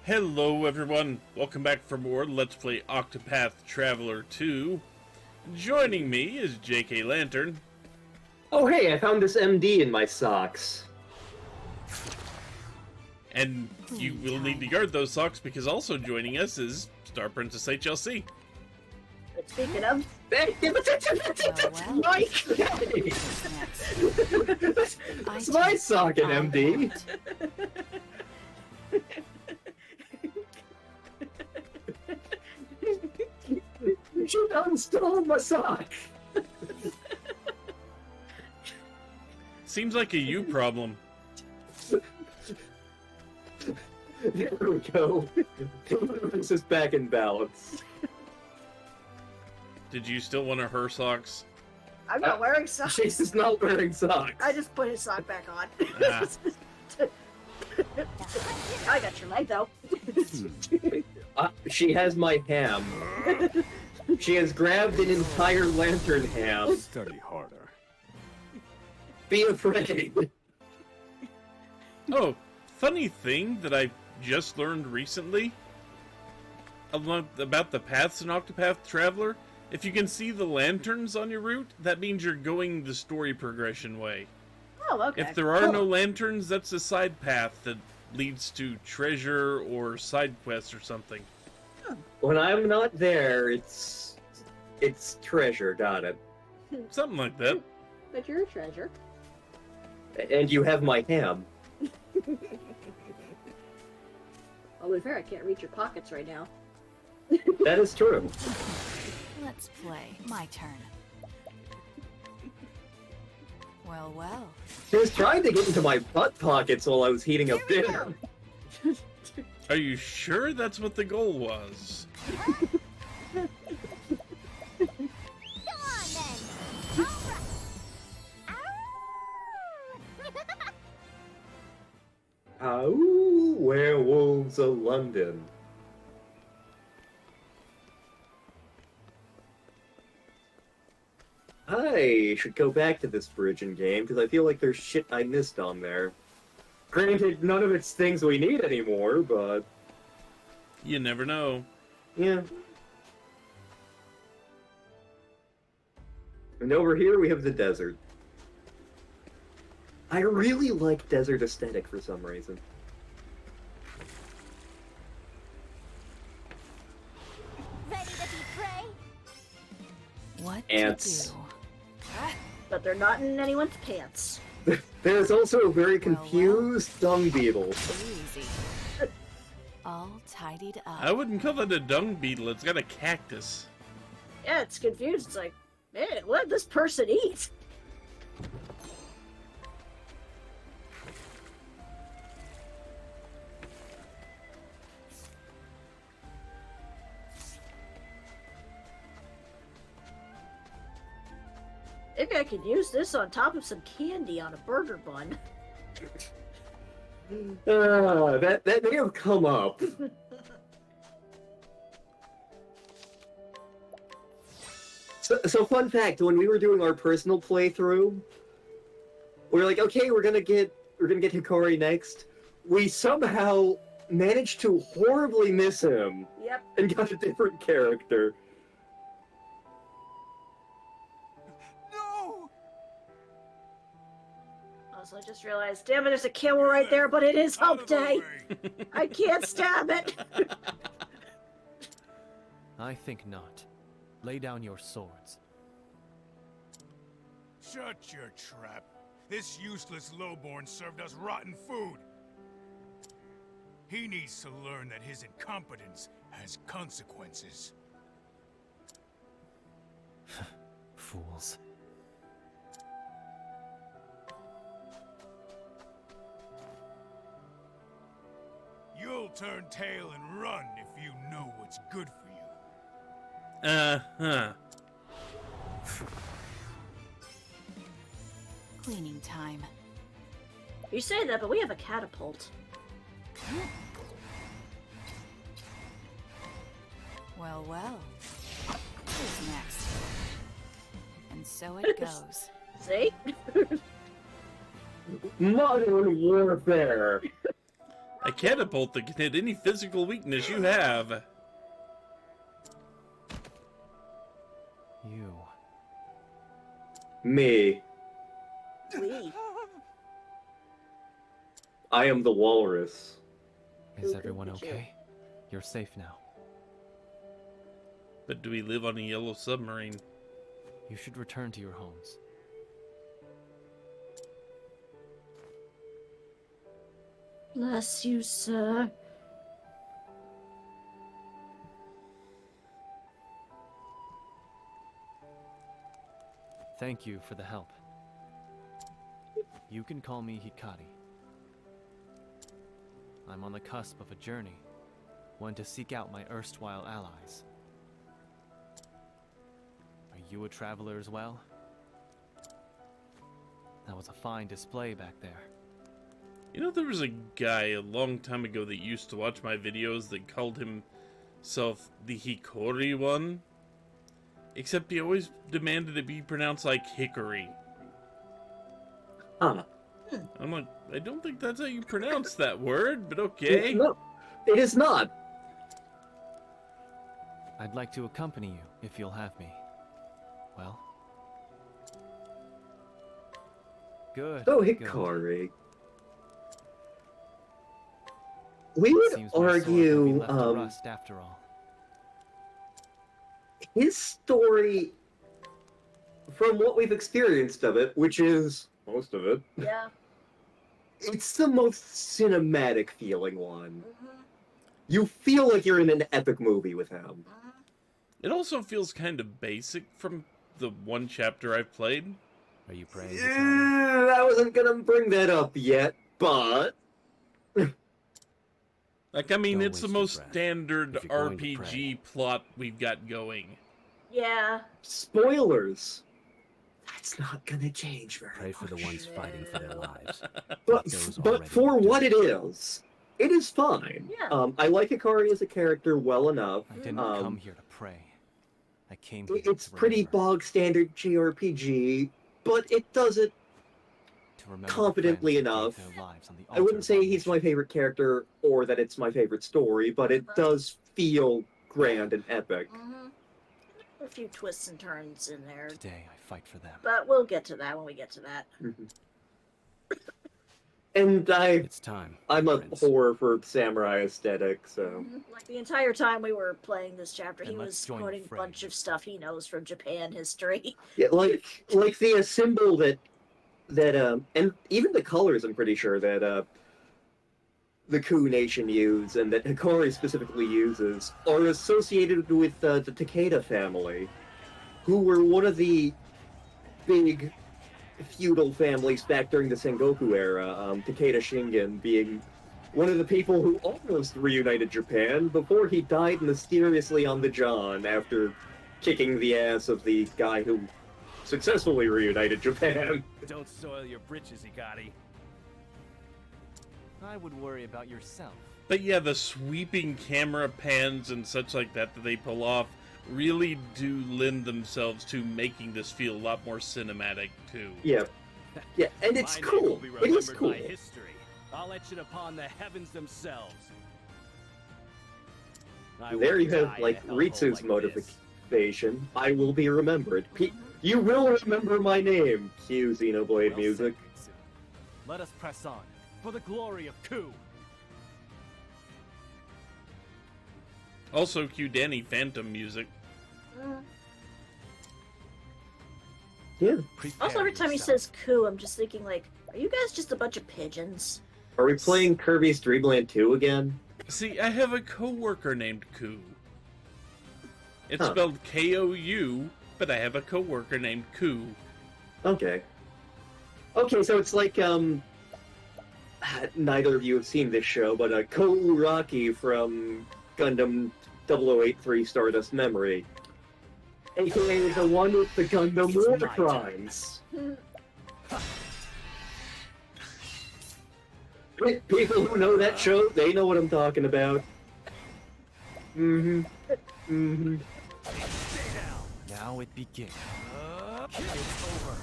Hello everyone, welcome back for more Let's Play Octopath Traveler 2. Joining me is JKLantern. Oh hey, I found this MD in my socks. And you will need to guard those socks because also joining us is StarPrincessHLC. Speaking of, It's my sock and MD. You should uninstall my sock. Seems like a you problem. There we go. This is back in balance. Did you still want her socks? I'm not wearing socks. Chase is not wearing socks. I just put his sock back on. Ah. I got your leg though. She has my ham. She has grabbed an entire lantern ham. Study harder. Be afraid. Oh, funny thing that I just learned recently about the paths in Octopath Traveler. If you can see the lanterns on your route, that means you're going the story progression way. Oh, okay. If there are no lanterns, that's a side path that leads to treasure or side quests or something. When I'm not there, it's treasure, got it. Something like that. But you're a treasure. And you have my ham. I'll be fair, I can't reach your pockets right now. That is true. Let's play. My turn. Well, well. She was trying to get into my butt pockets while I was heating up dinner. Are you sure that's what the goal was? Go on then. Oh, werewolves of London. I should go back to this Virgin game because I feel like there's shit I missed on there. Granted, none of it's things we need anymore, but You never know. yeah. And over here we have the desert. I really like desert aesthetic for some reason. Ready to be prey? What Ants. to do? But they're not in anyone's pants. There's also a very confused dung beetle. Easy. All tidied up. I wouldn't call it a dung beetle, it's got a cactus. Yeah, it's confused. It's like, man, what did this person eat? Maybe I could use this on top of some candy on a burger bun. That may have come up. So fun fact, when we were doing our personal playthrough, we were like, okay, we're gonna get Hikari next. We somehow managed to horribly miss him Yep. and got a different character. Also, I just realized, damn it, there's a camel right there, but it is hump day. I can't stab it. I think not. Lay down your swords. Shut your trap. This useless lowborn served us rotten food. He needs to learn that his incompetence has consequences. Fools. You'll turn tail and run if you know what's good for you. Uh-huh. Cleaning time. You say that, but we have a catapult. Well, well. Who's next? And so it goes. See? Modern warfare. catapult that can hit any physical weakness you have. You. Me. We. I am the walrus. Is Who everyone could you? okay? You're safe now. But do we live on a yellow submarine? You should return to your homes. Bless you, sir. Thank you for the help. You can call me Hikari. I'm on the cusp of a journey, one to seek out my erstwhile allies. Are you a traveler as well? That was a fine display back there. You know, there was a guy a long time ago that used to watch my videos that called himself the Hikari one. Except he always demanded it be pronounced like Hikari. Huh. I'm like, I don't think that's how you pronounce that word, but okay. No, it is not. I'd like to accompany you, if you'll have me. Well? Good. Oh, good. Hikari. We would Seems my sword will be argue, left to rust after all. his story, from what we've experienced of it, which is most of it, Yeah. it's the most cinematic feeling one. Mm-hmm. You feel like you're in an epic movie with him. It also feels kind of basic from the one chapter I've played. Are you praying? Hikari? I wasn't gonna bring that up yet, but Like, I mean, Don't it's the waste your most breath. standard If you're going to RPG pray. plot we've got going. Yeah. spoilers. That's not gonna change very Pray for the much. ones fighting for their lives. But Those but already for dead. what it is fine. Yeah. I like Hikari as a character well enough. I didn't Um, come here to pray. I came here It's to pretty remember. bog standard JRPG, but it does it To remember the competently friends who enough. gave their lives on the I altar wouldn't of say our he's my nation. favorite character or that it's my favorite story, but it does feel grand and epic. Mm-hmm. A few twists and turns in there, Today I fight for them. but we'll get to that when we get to that. Mhm. And It's time. I'm a Prince. whore for samurai aesthetic, so Like the entire time we were playing this chapter, he Then let's was join the quoting a fray. bunch of stuff he knows from Japan history. yeah, like the symbol that and even the colors I'm pretty sure that the Ku Nation use and that Hikari specifically uses are associated with the Takeda family, who were one of the big feudal families back during the Sengoku era. Takeda Shingen being one of the people who almost reunited Japan before he died mysteriously on the John after kicking the ass of the guy who successfully reunited Japan. Don't soil your britches, Hikari. I would worry about yourself. But yeah, the sweeping camera pans and such like that that they pull off really do lend themselves to making this feel a lot more cinematic, too. Yeah, and it's My name will cool. be It is remembered cool. by history. I'll etch it upon the heavens themselves. I There won't you have die in like a hellhole Ritsu's like this. motivation. I will be remembered. You will remember my name. Cue Xenoblade Well said, music. Ritsu. Let us press on for the glory of Ku. Also, cue Danny Phantom music. Yeah. Prepare Also, every time he yourself. says "coup," I'm just thinking like, are you guys just a bunch of pigeons? Are we playing Kirby's Dreamland 2 again? See, I have a coworker named Ku. It's Huh. spelled K-O-U, but I have a coworker named Ku. Okay. Okay, so it's like, neither of you have seen this show, but Kouraki from Gundam 0083 Stardust Memory. AKA the one with the Gundam It's war my crimes. People who know that show, they know what I'm talking about. Mm-hmm. Mm-hmm. Now it begins. It's over.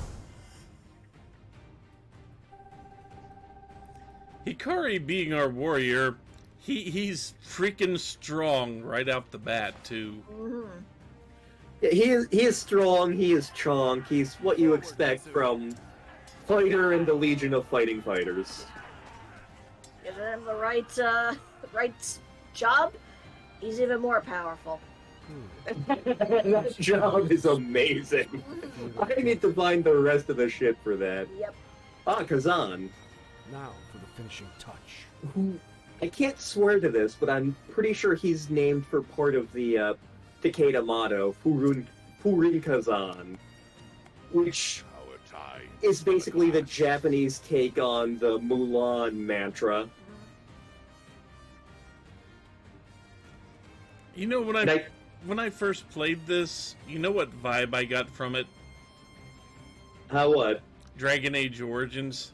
Hikari being our warrior He's freaking strong right out the bat too. Yeah, he is strong. He is chonk. He's what you expect from fighter in the Legion of Fighting Fighters. Give him the right job, he's even more powerful. That job is amazing. I need to find the rest of the shit for that. Yep. Ah, Kazan. Now for the finishing touch. Who I can't swear to this, but I'm pretty sure he's named for part of the Takeda motto, Furin Kazan, which is basically the Japanese take on the Mulan mantra. You know, when I first played this, you know what vibe I got from it? How what? Dragon Age Origins.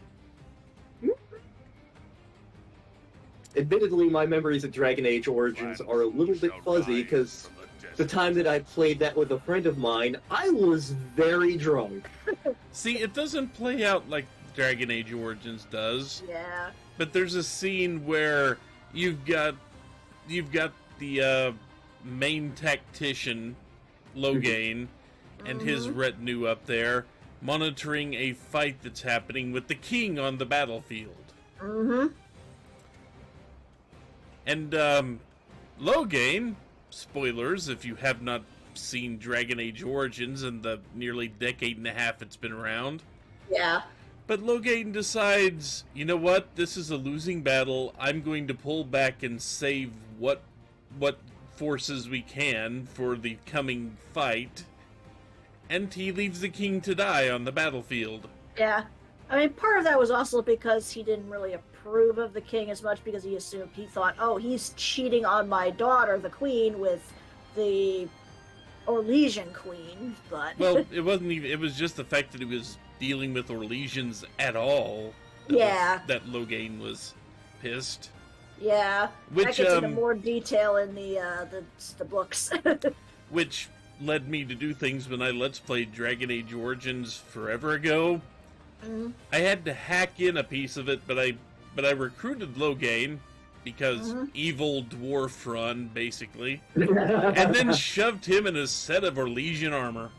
Admittedly, my memories of Dragon Age Origins are a little bit fuzzy, because the time that I played that with a friend of mine, I was very drunk. See, it doesn't play out like Dragon Age Origins does. Yeah. But there's a scene where you've got the main tactician, Loghain, and his retinue up there, monitoring a fight that's happening with the king on the battlefield. And Loghain, spoilers if you have not seen Dragon Age Origins in the nearly decade and a half it's been around. Yeah. But Loghain decides, you know what, this is a losing battle, I'm going to pull back and save what forces we can for the coming fight, and he leaves the king to die on the battlefield. Yeah. I mean, part of that was also because he didn't really approve of the king as much, because he thought, oh, he's cheating on my daughter, the queen, with the Orlesian queen, but... Well, it wasn't even, it was just the fact that he was dealing with Orlesians at all. That Loghain was pissed. Yeah. Which, that gets into more detail in the books. Which led me to do things when I Let's Played Dragon Age Origins forever ago. I had to hack in a piece of it, but I recruited Loghain because evil dwarf run, basically, and then shoved him in a set of Orlesian armor.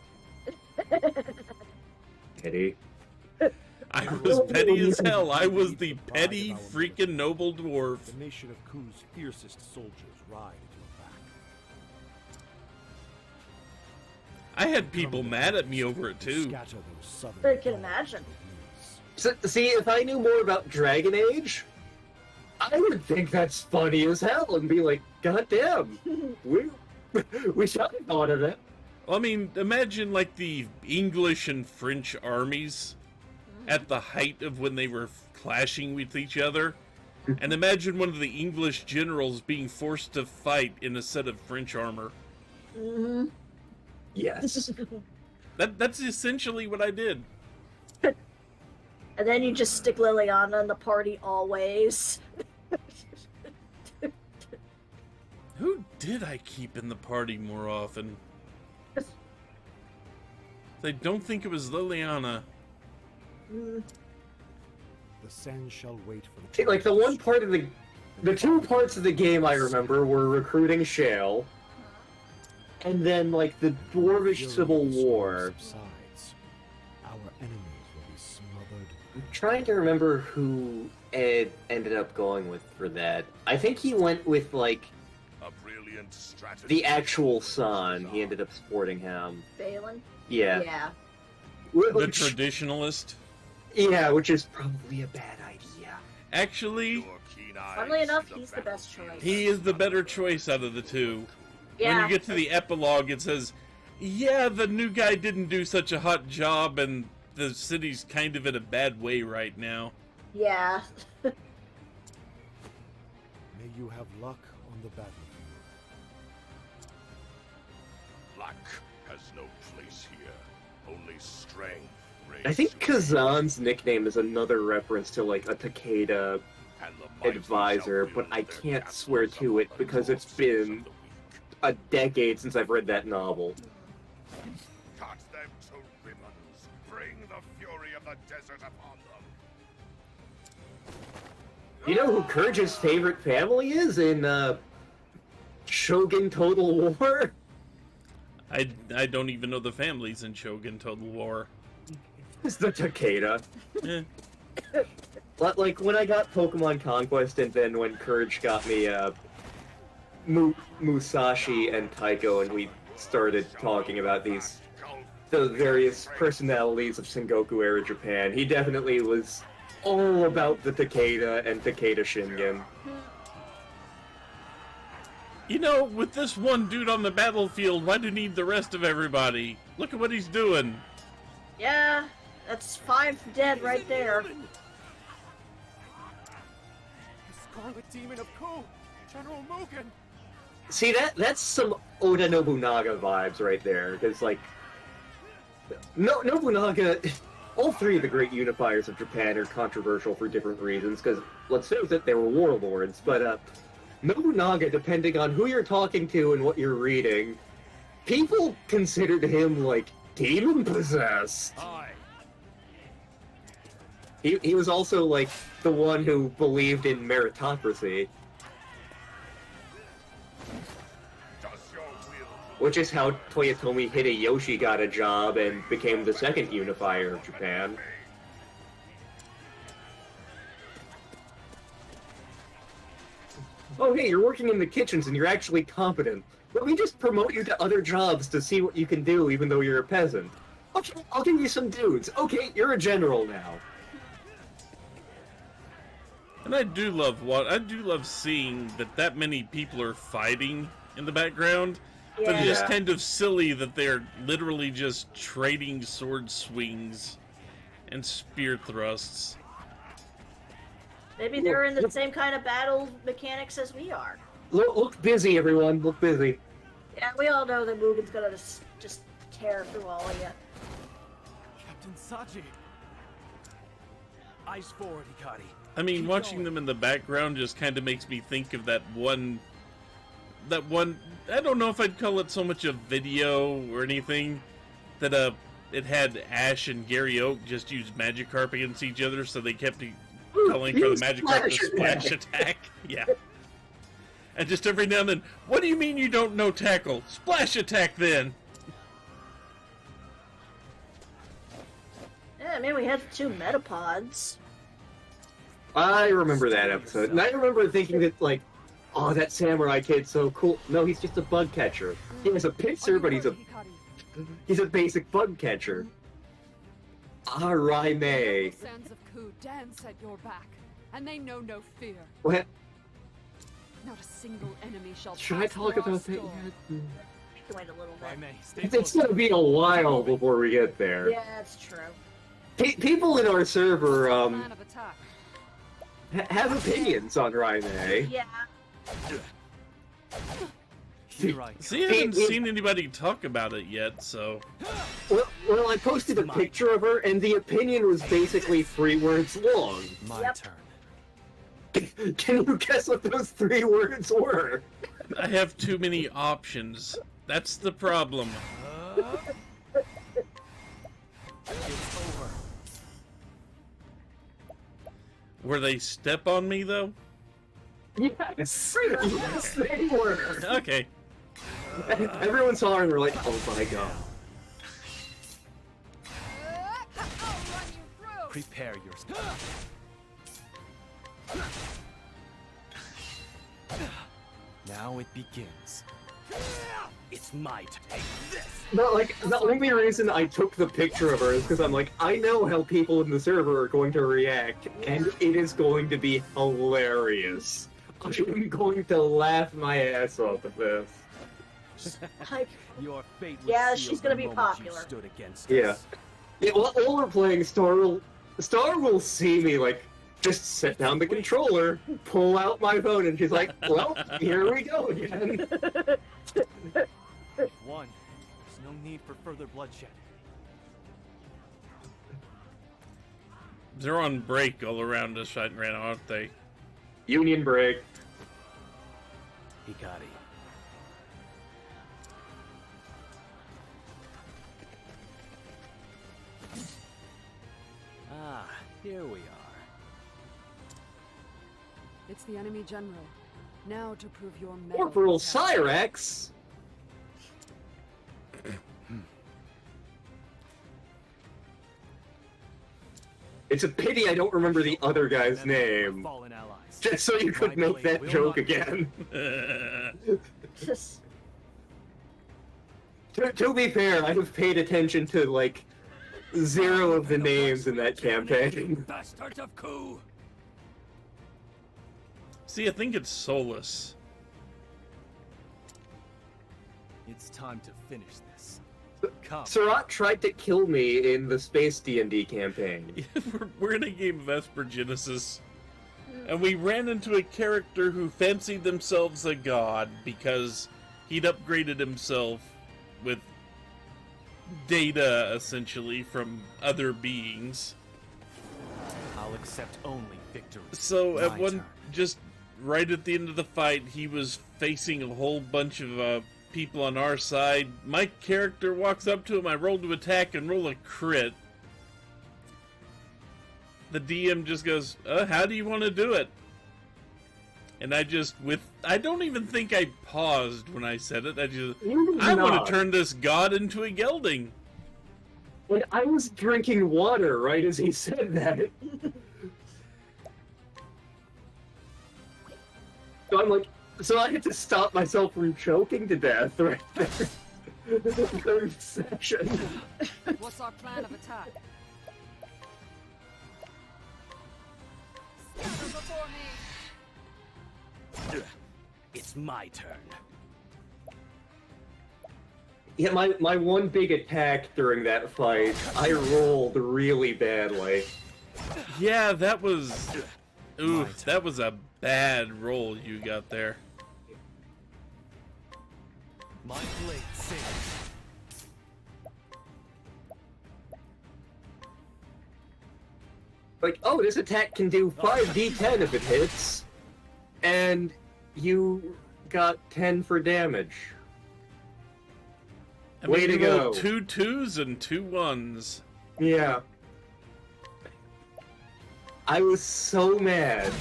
Petty. I was petty as hell. I was the petty freaking noble dwarf. The nation of Ku's fiercest soldiers ride at your back. I had people mad at me over it too. Scatter those southern I can imagine. So, see, if I knew more about Dragon Age, I would think that's funny as hell and be like, God damn, we should have thought of that. Well, I mean, imagine like the English and French armies at the height of when they were clashing with each other. And imagine one of the English generals being forced to fight in a set of French armor. Yes. That's essentially what I did. And then you just stick Liliana in the party always. Who did I keep in the party more often? I don't think it was Liliana. The sand shall wait for the... See, like, the two parts of the game I remember were recruiting Shale, and then, like, the Dwarvish Civil War. Subsides. Our enemies will be smothered. I'm trying to remember who Ed ended up going with for that. I think he went with, like, A brilliant strategy. the actual son. He ended up supporting him. Balin? Yeah. Yeah. The Which, traditionalist. yeah, which is probably a bad idea. Actually, Your keen eyes Funnily enough, see he's the best choice. he is the better choice out of the two. Yeah. When you get to the epilogue, it says, yeah, the new guy didn't do such a hot job, and the city's kind of in a bad way right now. Yeah. May you have luck on the battlefield. Luck has no place here. Only strength. I think Kazan's nickname is another reference to, like, a Takeda advisor, but I can't swear to it because it's been a decade since I've read that novel. Cut them to ribbons. Bring the fury of the desert upon them. You know who Kurge's favorite family is in Shogun Total War? I don't even know the families in Shogun Total War. It's the Takeda. Eh. Like when I got Pokemon Conquest, and then when Courage got me Musashi and Taiko, and we started talking about the various personalities of Sengoku era Japan, he definitely was all about the Takeda and Takeda Shingen. You know, with this one dude on the battlefield, why do you need the rest of everybody? Look at what he's doing. Yeah, that's 5 dead right there. The Scarlet Demon of Ku, General Mugen. See, that's some Oda Nobunaga vibes right there, because, like, Nobunaga, all 3 of the great unifiers of Japan are controversial for different reasons, because, let's face it, they were warlords, but, Nobunaga, depending on who you're talking to and what you're reading, people considered him, like, demon-possessed. Aye. He was also, like, the one who believed in meritocracy. Which is how Toyotomi Hideyoshi got a job and became the second unifier of Japan. Oh, hey, you're working in the kitchens and you're actually competent. Let me just promote you to other jobs to see what you can do, even though you're a peasant. Okay, I'll give you some dudes. Okay, you're a general now. And I do love seeing that many people are fighting in the background. Yeah. But it's just kind of silly that they're literally just trading sword swings and spear thrusts. Maybe they're in the same kind of battle mechanics as we are. Look busy, everyone. Look busy. Yeah, we all know that Mugen's gonna just tear through all of you. Captain Saji. Eyes forward, Hikari. I mean, Keep watching going. them in the background just kind of makes me think of that one, I don't know if I'd call it so much a video or anything, that it had Ash and Gary Oak just use Magikarp against each other, so they kept calling for the Magikarp to splash attack. Yeah. And just every now and then, what do you mean you don't know tackle? Splash attack then! Yeah, I mean, we had 2 Metapods. I remember that episode, and I remember thinking that, like, oh, that samurai kid's so cool. No, he's just a bug catcher. He has a pincer, but he's a basic bug catcher. Ah, Raime. Sands of Ku dance at your back, and they know no fear. What? Not a single enemy shall Should I pass talk through our about that store. yet? We can wait a little bit. Raime, stay It's close. gonna be a while before we get there. Yeah, that's true. People in our server, Plan of attack. have opinions on Raime. Yeah. You're right. See, I haven't seen anybody talk about it yet, so... Well, I posted a picture of her, and the opinion was basically 3 words long. My Yep. turn. Can you guess what those 3 words were? I have too many options. That's the problem. It's over. Were they step on me, though? Yes, yes, they were. Okay. Everyone saw her and were like, "Oh my god!" I'll run you through. Prepare yourself. Now it begins. It's my turn. No, like the only reason I took the picture of her is because I'm like, I know how people in the server are going to react, and it is going to be hilarious. I'm going to laugh my ass off at this. Like, Your fate was Yeah, sealed she's gonna the be moment popular. You stood against Yeah. us. Yeah, while we're playing, Star will see me like just set down the controller, pull out my phone, and she's like, "Well, here we go again." One. There's no need for further bloodshed. They're on break all around us right now, aren't they? Union break. Hikari. Ah, here we are. the enemy general. Now to prove your mettle. Corporal Cyrex? It's a pity I don't remember the other guy's name. Fallen allies. Just so you could My make blade that will joke not again. Just To be fair, I have paid attention to, like, 0 of the names in that campaign. Bastard of Ku! See, I think it's Solus. It's time to finish this. Come. Surat tried to kill me in the Space D&D campaign. We're in a game of Aspergenesis. And we ran into a character who fancied themselves a god because he'd upgraded himself with data, essentially, from other beings. I'll accept only victory. So at My one, turn. just right at the end of the fight, he was facing a whole bunch of people on our side. My character walks up to him, I roll to attack and roll a crit. The DM just goes, how do you want to do it? And I just, I don't even think I paused when I said it. I want to turn this god into a gelding. And I was drinking water right as he said that. So I'm like, so I had to stop myself from choking to death right there. The third section. What's our plan of attack? Scatter before me. It's my turn. Yeah, my one big attack during that fight, I rolled really badly. Yeah, that was... Oof, that was a bad roll you got there. My blade sings. Like, oh, this attack can do 5d10 if it hits. And you got 10 for damage. I Way mean, to you go. rolled 2 2s and 2 1s. Yeah. I was so mad.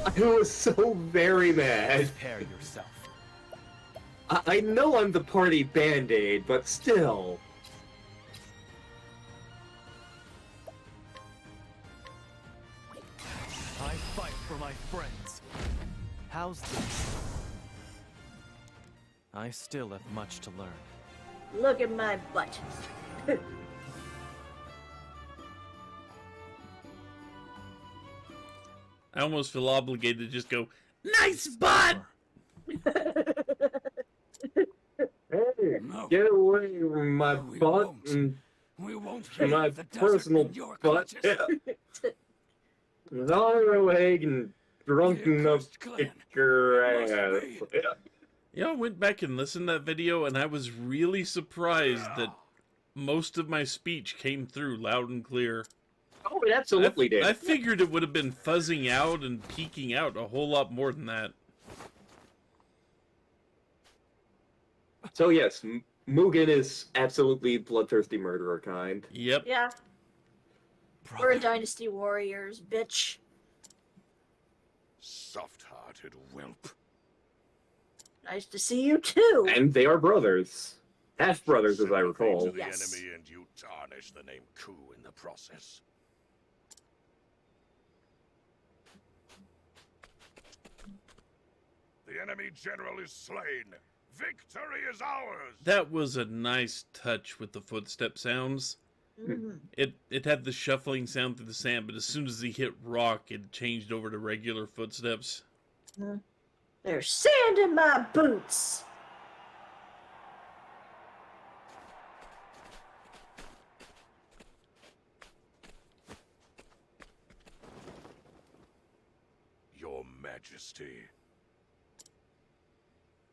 I was so very mad. Prepare yourself. I know I'm the party band-aid, but still. I fight for my friends. How's this? I still have much to learn. look at my butt. I almost feel obligated to just go, nice butt! Hey, No. get away from my We butt won't. and We won't my leave the desert personal in your butt. clutches. With all your egg and drunk You enough cursed clan. to kick your Must ass. be. Yeah, I went back and listened to that video, and I was really surprised that most of my speech came through loud and clear. Oh, it absolutely did. I figured it would have been fuzzing out and peeking out a whole lot more than that. So yes, Mugen is absolutely bloodthirsty murderer kind. Yep. Yeah, we're a dynasty warriors, bitch. Soft-hearted whelp. Nice to see you too. And they are brothers. Half brothers, as I recall. To the Yes. enemy, and you tarnish the name Ku in the process. The enemy general is slain. Victory is ours. That was a nice touch with the footstep sounds. Mhm. It had the shuffling sound through the sand, but as soon as he hit rock, it changed over to regular footsteps. There's sand in my boots. Your Majesty.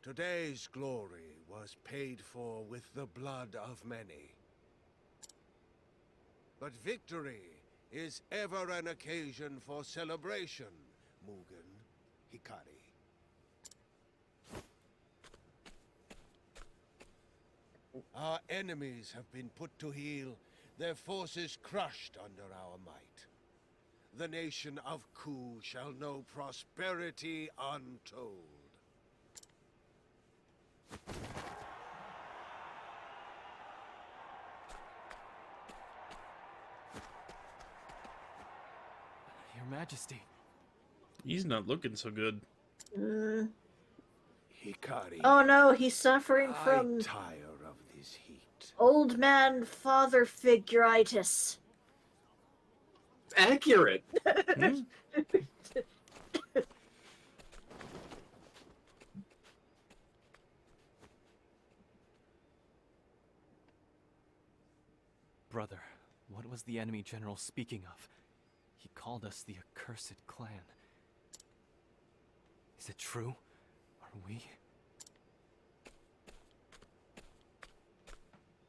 Today's glory was paid for with the blood of many. But victory is ever an occasion for celebration, Mugen, Hikari. Our enemies have been put to heel, their forces crushed under our might. the nation of Ku shall know prosperity untold. Your Majesty. He's not looking so good. Hikari, Oh no, he's suffering from I tire of this heat. old man father figuritis. Accurate. Hmm? Brother, what was the enemy general speaking of? He called us the accursed clan. Is it true? Are we?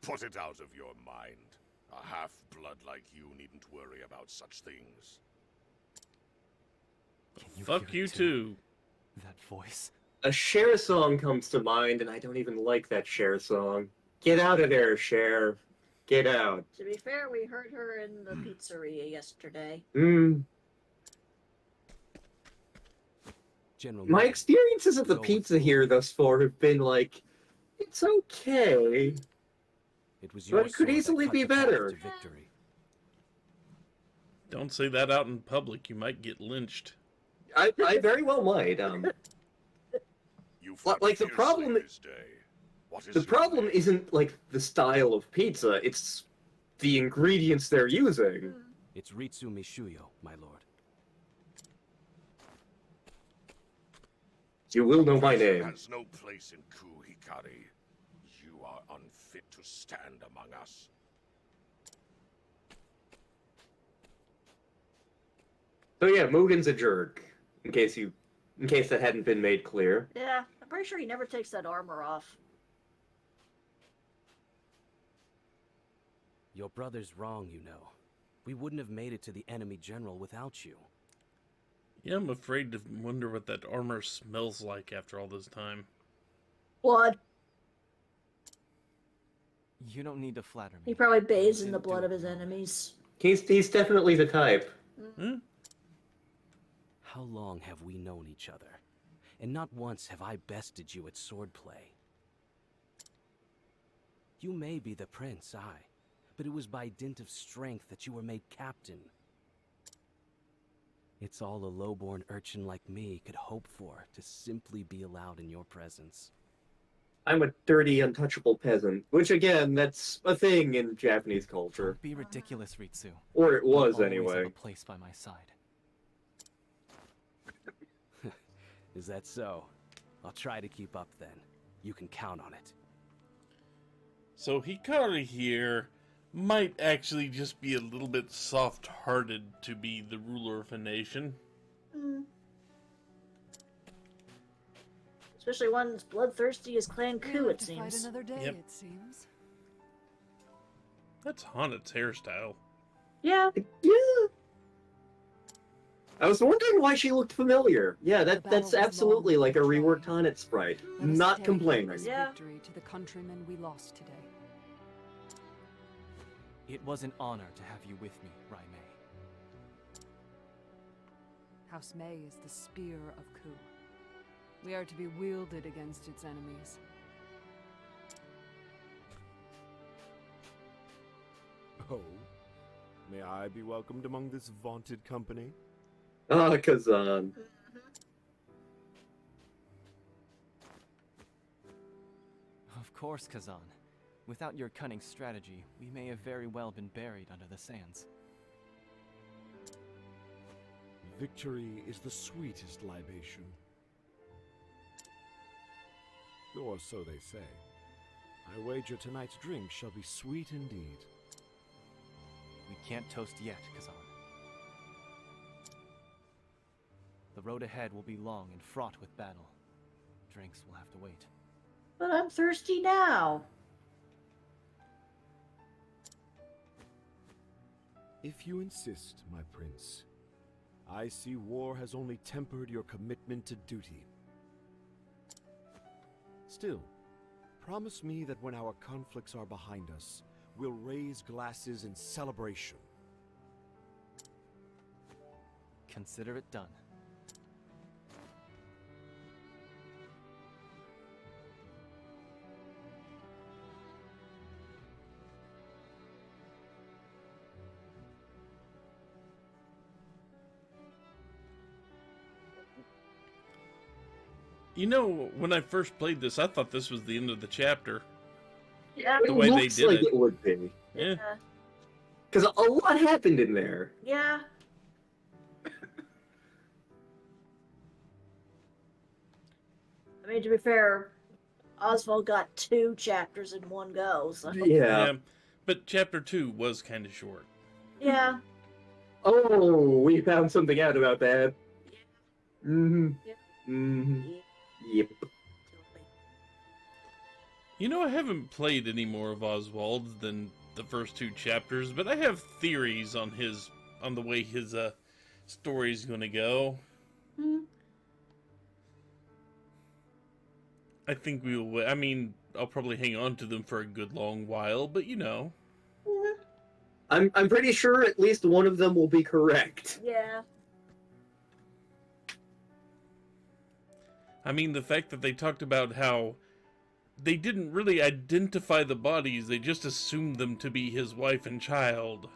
Put it out of your mind. A half-blood like you needn't worry about such things. Can you Fuck hear you it too. That voice? A Cher song comes to mind, and I don't even like that Cher song. Get out of there, Cher. Get out. To be fair, we heard her in the pizzeria yesterday. General My Mugen, experiences at the go with pizza me. here thus far have been like, it's okay. It was But your it could sword that easily cut be the path better. to victory. Don't say that out in public. You might get lynched. I very well might. You Like, the problem- this day. What is The your problem name? isn't like the style of pizza, it's the ingredients they're using. It's Ritsu Mishuyo, my lord. You will know my Oppression name. has no place in Ku, Hikari. You are unfit to stand among us. So yeah, Mugen's a jerk. In case that hadn't been made clear. Yeah, I'm pretty sure he never takes that armor off. Your brother's wrong, you know. We wouldn't have made it to the enemy general without you. Yeah, I'm afraid to wonder what that armor smells like after all this time. Blood. You don't need to flatter me. He probably bathes in Didn't the do blood it of his wrong. enemies. He's definitely the type. Huh? How long have we known each other? And not once have I bested you at swordplay. You may be the prince, aye, but it was by dint of strength that you were made captain. It's all a lowborn urchin like me could hope for, to simply be allowed in your presence. I'm a dirty, untouchable peasant. Which again, that's a thing in Japanese culture. Don't be ridiculous, Ritsu. Or it You'll was always anyway. have a place by my side. Is that so? I'll try to keep up then. You can count on it. So Hikari here might actually just be a little bit soft-hearted to be the ruler of a nation. Especially one as bloodthirsty as Clan We Ku, live it to fight seems. another day, Yep. it seems. That's Hanet's hairstyle. Yeah. Yeah. I was wondering why she looked familiar. Yeah, The battle that's was absolutely long like a and reworked trying. Hanet sprite. Let us Not dedicate complaining. this Yeah. victory to the countrymen we lost today. It was an honor to have you with me, Raimei. House May is the spear of Ku. We are to be wielded against its enemies. Oh, may I be welcomed among this vaunted company? Ah, Kazan. Of course, Kazan. Without your cunning strategy, we may have very well been buried under the sands. Victory is the sweetest libation. Or so they say. I wager tonight's drink shall be sweet indeed. We can't toast yet, Kazan. The road ahead will be long and fraught with battle. Drinks will have to wait. But I'm thirsty now. If you insist, my prince, I see war has only tempered your commitment to duty. Still, promise me that when our conflicts are behind us, we'll raise glasses in celebration. Consider it done. You know, when I first played this, I thought this was the end of the chapter. Yeah. The way they looks did like it. it would be. Yeah. Because a lot happened in there. Yeah. I mean, to be fair, Oswald got 2 chapters in one go, so... Yeah. But chapter 2 was kind of short. Yeah. Oh, we found something out about that. Mm-hmm. Yep. Mm-hmm. Yep. You know, I haven't played any more of Oswald than the first 2 chapters, but I have theories on the way his story's gonna go. Hmm. I think we will. I mean, I'll probably hang on to them for a good long while, but you know. I'm pretty sure at least one of them will be correct. Yeah. I mean, the fact that they talked about how they didn't really identify the bodies, they just assumed them to be his wife and child.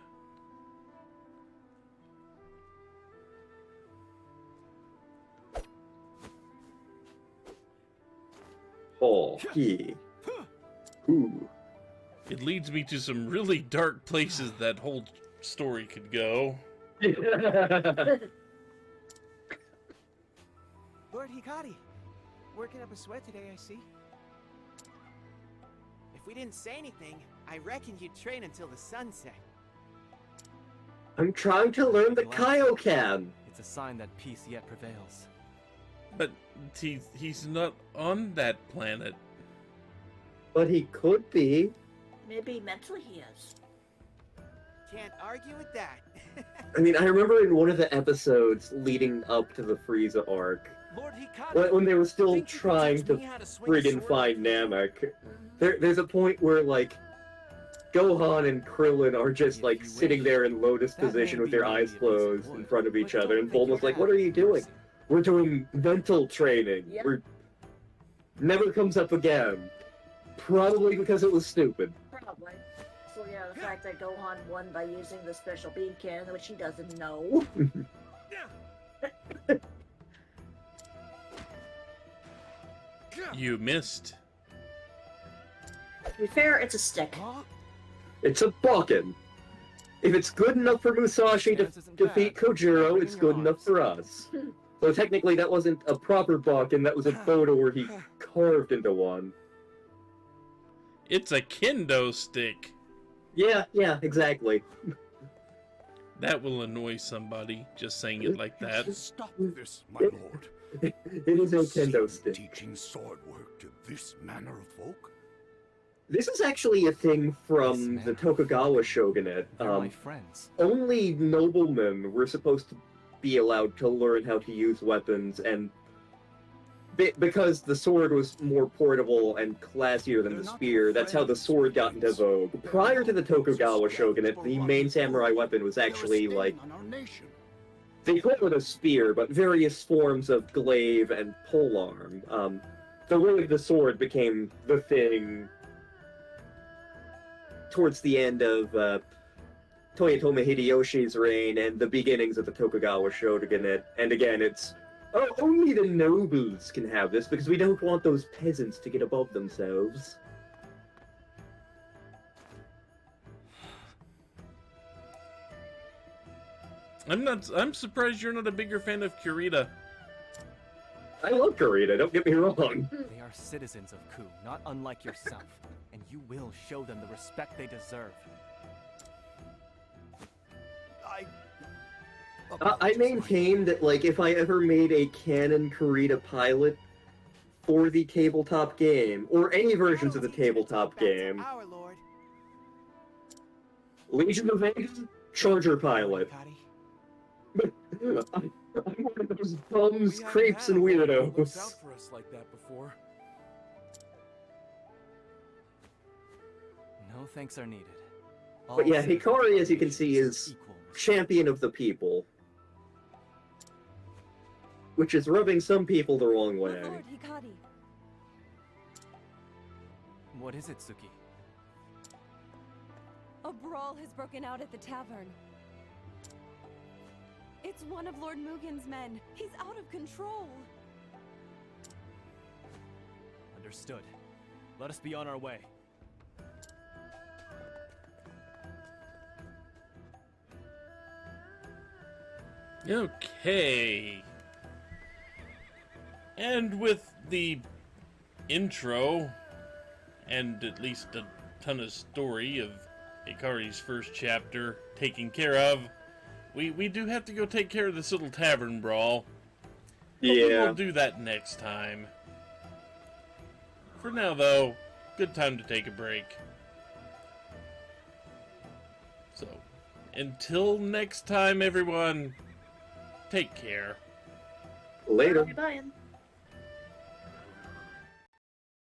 Oh, he. Ooh. It leads me to some really dark places that whole story could go. Lord Hikari, working up a sweat today, I see. If we didn't say anything, I reckon you'd train until the sunset. I'm trying to learn the Kaioken. It's a sign that peace yet prevails. But he's not on that planet. But he could be. Maybe mentally he is. Can't argue with that. I mean, I remember in one of the episodes leading up to the Frieza arc, Lord Hikari, when they were still think you could trying teach to me how to swing a friggin' sword? find Namek, there's a point where, like, Gohan and Krillin are just, like, sitting there in lotus position with their eyes closed in front of each other, and Bulma's like, what are you doing? We're doing mental training. Yep. We're... Never comes up again. Probably because it was stupid. Probably. So yeah, the fact that Gohan won by using the special beam cannon, which he doesn't know. You missed. To be fair, it's a stick. It's a Bakken. If it's good enough for Musashi to defeat Kojiro, it's good enough for us. So technically that wasn't a proper Bakken, that was a photo where he carved into one. It's a kendo stick. Yeah, exactly. That will annoy somebody, just saying it like that. Stop this, my lord. It is a kendo stick. Teaching sword work to this manner of folk? This is actually a thing from the Tokugawa shogunate. They're my friends. Only noblemen were supposed to be allowed to learn how to use weapons, and because the sword was more portable and classier than the spear, that's how the sword got into vogue. Prior to the Tokugawa shogunate, the main samurai weapon was actually, like, they call it a spear, but various forms of glaive and polearm. The way of the sword became the thing towards the end of Toyotomi Hideyoshi's reign and the beginnings of the Tokugawa shogunate. And again, it's only the nobles can have this because we don't want those peasants to get above themselves. I'm surprised you're not a bigger fan of Kurita. I love Kurita, don't get me wrong. They are citizens of Ku, not unlike yourself, and you will show them the respect they deserve. I maintain that, like, if I ever made a canon Kurita pilot for the tabletop game, or any versions of the tabletop game, Legion of Vega, Charger pilot. I'm one of those bums, creeps, and weirdos. For us like that before. No thanks are needed. But yeah, Hikari, as you can see, is champion of the people. which is rubbing some people the wrong My way. lord Hikari. What is it, Suki? A brawl has broken out at the tavern. It's one of Lord Mugen's men. He's out of control. Understood. Let us be on our way. Okay. And with the intro, and at least a ton of story of Hikari's first chapter taken care of, we do have to go take care of this little tavern brawl. But we'll do that next time. For now, though, good time to take a break. So, until next time, everyone, take care. Later. Bye.